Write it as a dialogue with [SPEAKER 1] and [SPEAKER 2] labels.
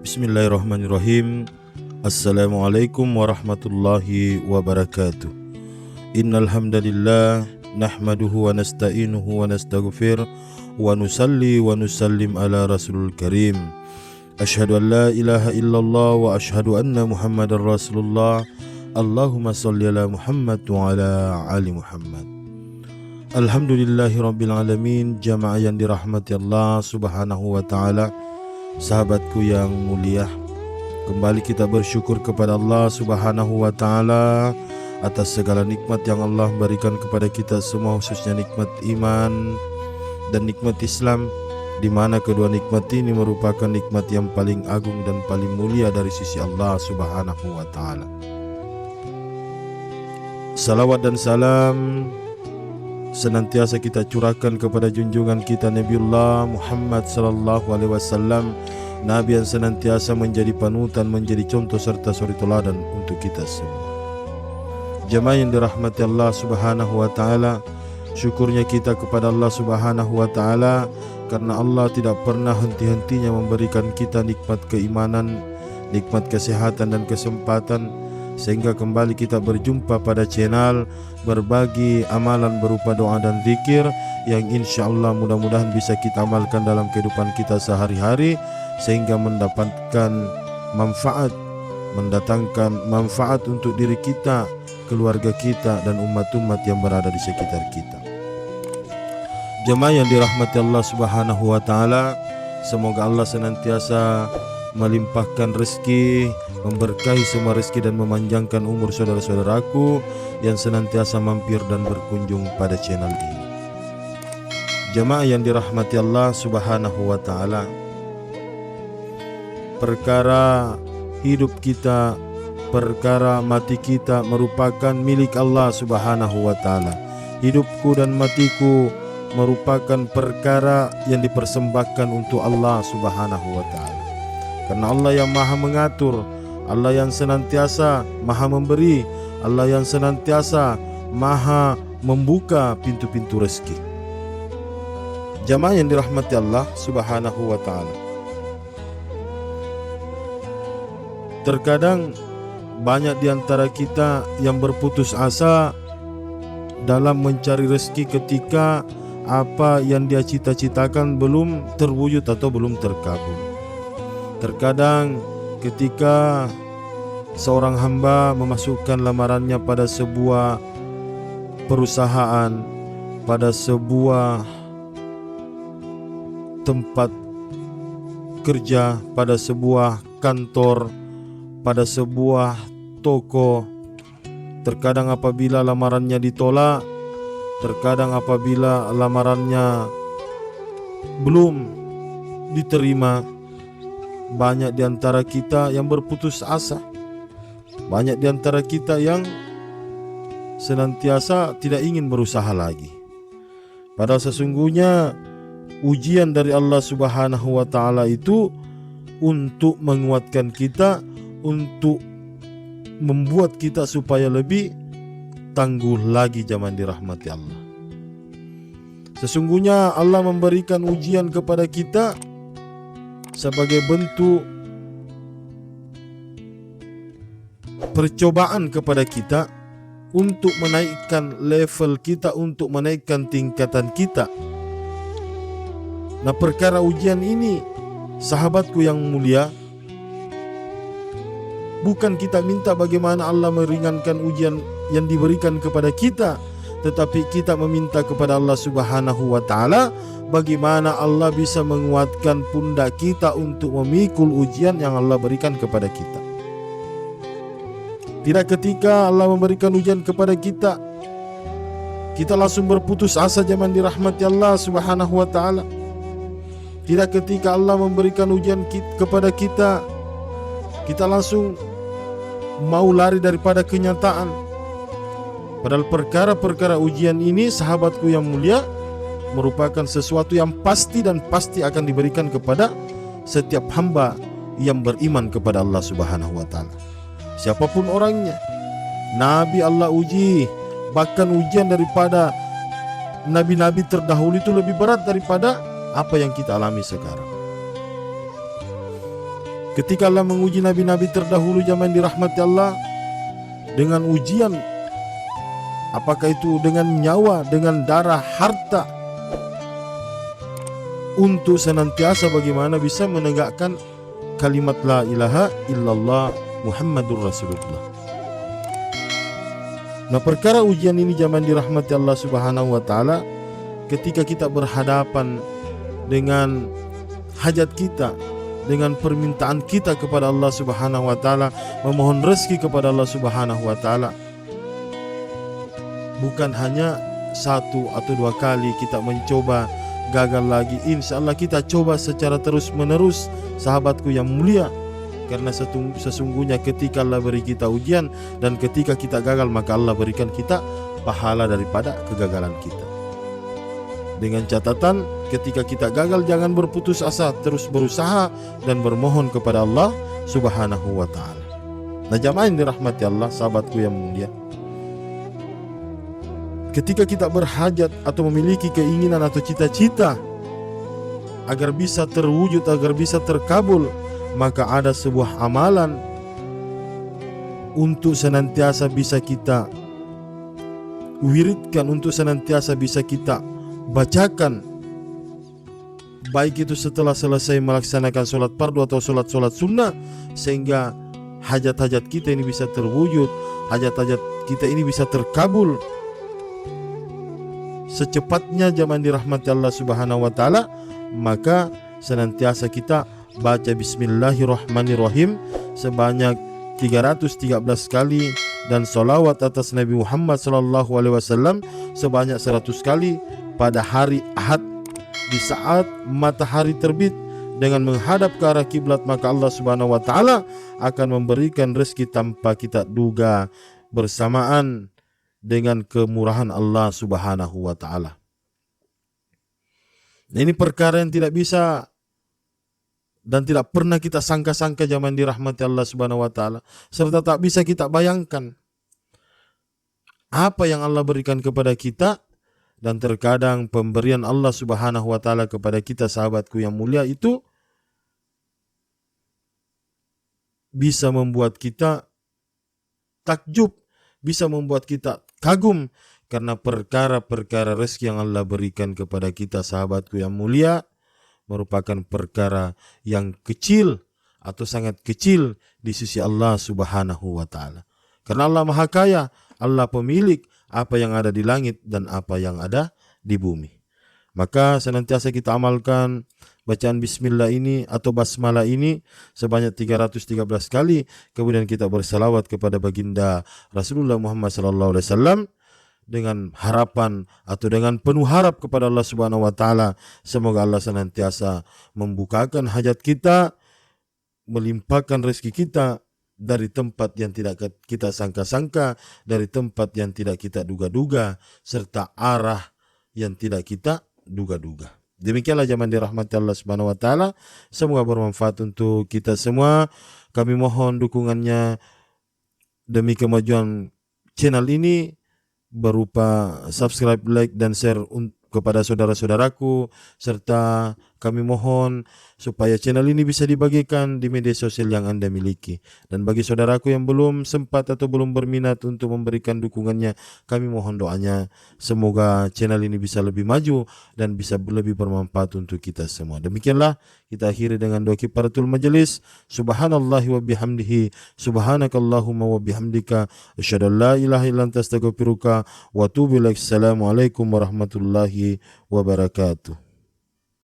[SPEAKER 1] Bismillahirrahmanirrahim. Assalamualaikum warahmatullahi wabarakatuh. Innal hamdalillah nahmaduhu wa nasta'inuhu wa nastaghfir wa nusalli wa nusallim ala rasulul karim. Asyhadu an la ilaha illallah wa asyhadu anna Muhammadar Rasulullah. Allahumma shalli ala Muhammad wa ala ali Muhammad. Alhamdulillahi rabbil alamin. Jamaah yang dirahmati Allah subhanahu wa ta'ala, sahabatku yang mulia, kembali kita bersyukur kepada Allah subhanahu wa ta'ala atas segala nikmat yang Allah berikan kepada kita semua, khususnya nikmat iman dan nikmat Islam, di mana kedua nikmat ini merupakan nikmat yang paling agung dan paling mulia dari sisi Allah subhanahu wa ta'ala. Salawat dan salam senantiasa kita curahkan kepada junjungan kita Nabiullah Muhammad sallallahu alaihi wasallam, Nabi yang senantiasa menjadi panutan, menjadi contoh serta suri teladan untuk kita semua. Jemaah yang dirahmati Allah subhanahu wa ta'ala, syukurnya kita kepada Allah subhanahu wa ta'ala karena Allah tidak pernah henti-hentinya memberikan kita nikmat keimanan, nikmat kesehatan dan kesempatan, sehingga kembali kita berjumpa pada channel berbagi amalan berupa doa dan zikir yang insya Allah mudah-mudahan bisa kita amalkan dalam kehidupan kita sehari-hari, sehingga mendapatkan manfaat, mendatangkan manfaat untuk diri kita, keluarga kita, dan umat-umat yang berada di sekitar kita. Jemaah yang dirahmati Allah subhanahu wa ta'ala, semoga Allah senantiasa melimpahkan rezeki, memberkahi semua rezeki dan memanjangkan umur saudara-saudaraku yang senantiasa mampir dan berkunjung pada channel ini. Jemaah yang dirahmati Allah subhanahu wa ta'ala, perkara hidup kita, perkara mati kita merupakan milik Allah subhanahu wa ta'ala. Hidupku dan matiku merupakan perkara yang dipersembahkan untuk Allah subhanahu wa ta'ala. Karena Allah yang maha mengatur, Allah yang senantiasa maha memberi, Allah yang senantiasa maha membuka pintu-pintu rezeki. Jamaah yang dirahmati Allah subhanahu wa ta'ala, terkadang banyak di antara kita yang berputus asa dalam mencari rezeki ketika apa yang dia cita-citakan belum terwujud atau belum terkabul. Terkadang ketika seorang hamba memasukkan lamarannya pada sebuah perusahaan, pada sebuah tempat kerja, pada sebuah kantor, pada sebuah toko, terkadang apabila lamarannya ditolak, terkadang apabila lamarannya belum diterima, banyak di antara kita yang berputus asa. Banyak di antara kita yang senantiasa tidak ingin berusaha lagi. Padahal sesungguhnya ujian dari Allah subhanahu wa ta'ala itu untuk menguatkan kita, untuk membuat kita supaya lebih tangguh lagi. Zaman dirahmati Allah, sesungguhnya Allah memberikan ujian kepada kita sebagai bentuk percobaan kepada kita untuk menaikkan level kita, untuk menaikkan tingkatan kita. Nah, perkara ujian ini, sahabatku yang mulia, bukan kita minta bagaimana Allah meringankan ujian yang diberikan kepada kita, tetapi kita meminta kepada Allah subhanahu wa ta'ala bagaimana Allah bisa menguatkan pundak kita untuk memikul ujian yang Allah berikan kepada kita. Tidak ketika Allah memberikan ujian kepada kita, kita langsung berputus asa. Zaman dirahmati Allah subhanahu wa ta'ala, tidak ketika Allah memberikan ujian kepada kita, kita langsung mau lari daripada kenyataan. Padahal perkara-perkara ujian ini, sahabatku yang mulia, merupakan sesuatu yang pasti dan pasti akan diberikan kepada setiap hamba yang beriman kepada Allah subhanahu wa ta'ala, siapapun orangnya. Nabi Allah uji, bahkan ujian daripada nabi-nabi terdahulu itu lebih berat daripada apa yang kita alami sekarang. Ketika Allah menguji nabi-nabi terdahulu zaman dirahmati Allah dengan ujian, apakah itu dengan nyawa, dengan darah, harta, untuk senantiasa bagaimana bisa menegakkan kalimat la ilaha illallah Muhammadur Rasulullah. Nah, perkara ujian ini zaman dirahmati Allah Subhanahu wa taala, ketika kita berhadapan dengan hajat kita, dengan permintaan kita kepada Allah Subhanahu wa taala, memohon rezeki kepada Allah Subhanahu wa taala, bukan hanya satu atau dua kali kita mencoba gagal lagi. Insya Allah kita coba secara terus menerus, sahabatku yang mulia. Karena sesungguhnya ketika Allah beri kita ujian dan ketika kita gagal, maka Allah berikan kita pahala daripada kegagalan kita. Dengan catatan, ketika kita gagal jangan berputus asa, terus berusaha dan bermohon kepada Allah Subhanahu wa taala. Nah, jamaah yang dirahmati Allah, sahabatku yang mulia, ketika kita berhajat atau memiliki keinginan atau cita-cita agar bisa terwujud, agar bisa terkabul, maka ada sebuah amalan untuk senantiasa bisa kita wiridkan, untuk senantiasa bisa kita bacakan, baik itu setelah selesai melaksanakan sholat fardu atau sholat sunnah, sehingga hajat-hajat kita ini bisa terwujud, hajat-hajat kita ini bisa terkabul secepatnya zaman dirahmati Allah Subhanahu wa taala. Maka senantiasa kita baca Bismillahirrahmanirrahim sebanyak 313 kali dan salawat atas Nabi Muhammad SAW sebanyak 100 kali pada hari Ahad di saat matahari terbit dengan menghadap ke arah kiblat, maka Allah Subhanahu wa taala akan memberikan rezeki tanpa kita duga bersamaan dengan kemurahan Allah Subhanahu wa taala. Ini perkara yang tidak bisa dan tidak pernah kita sangka-sangka zaman dirahmati Allah Subhanahu wa taala, serta tak bisa kita bayangkan apa yang Allah berikan kepada kita. Dan terkadang pemberian Allah Subhanahu wa taala kepada kita, sahabatku yang mulia, itu bisa membuat kita takjub, bisa membuat kita kagum, karena perkara-perkara rezeki yang Allah berikan kepada kita, sahabatku yang mulia, merupakan perkara yang kecil atau sangat kecil di sisi Allah Subhanahu wa taala. Karena Allah Maha Kaya, Allah pemilik apa yang ada di langit dan apa yang ada di bumi. Maka senantiasa kita amalkan bacaan bismillah ini atau basmalah ini sebanyak 313 kali. Kemudian kita bersalawat kepada baginda Rasulullah Muhammad SAW dengan harapan atau dengan penuh harap kepada Allah Subhanahu wa taala, semoga Allah senantiasa membukakan hajat kita, melimpahkan rezeki kita dari tempat yang tidak kita sangka-sangka, dari tempat yang tidak kita duga-duga, serta arah yang tidak kita duga-duga. Demikianlah zaman dirahmati Allah Subhanahu wa taala. Semoga bermanfaat untuk kita semua. Kami mohon dukungannya demi kemajuan channel ini berupa subscribe, like, dan share kepada saudara-saudaraku, serta kami mohon supaya channel ini bisa dibagikan di media sosial yang Anda miliki. Dan bagi saudaraku yang belum sempat atau belum berminat untuk memberikan dukungannya, kami mohon doanya semoga channel ini bisa lebih maju dan bisa lebih bermanfaat untuk kita semua. Demikianlah kita akhiri dengan doa kifaratul majelis. Subhanallahi wa bihamdihi, subhanakallahumma wa bihamdika, asyhadu an la ilaha illa anta astaghfiruka wa atubu ilaik. Assalamualaikum warahmatullahi wabarakatuh.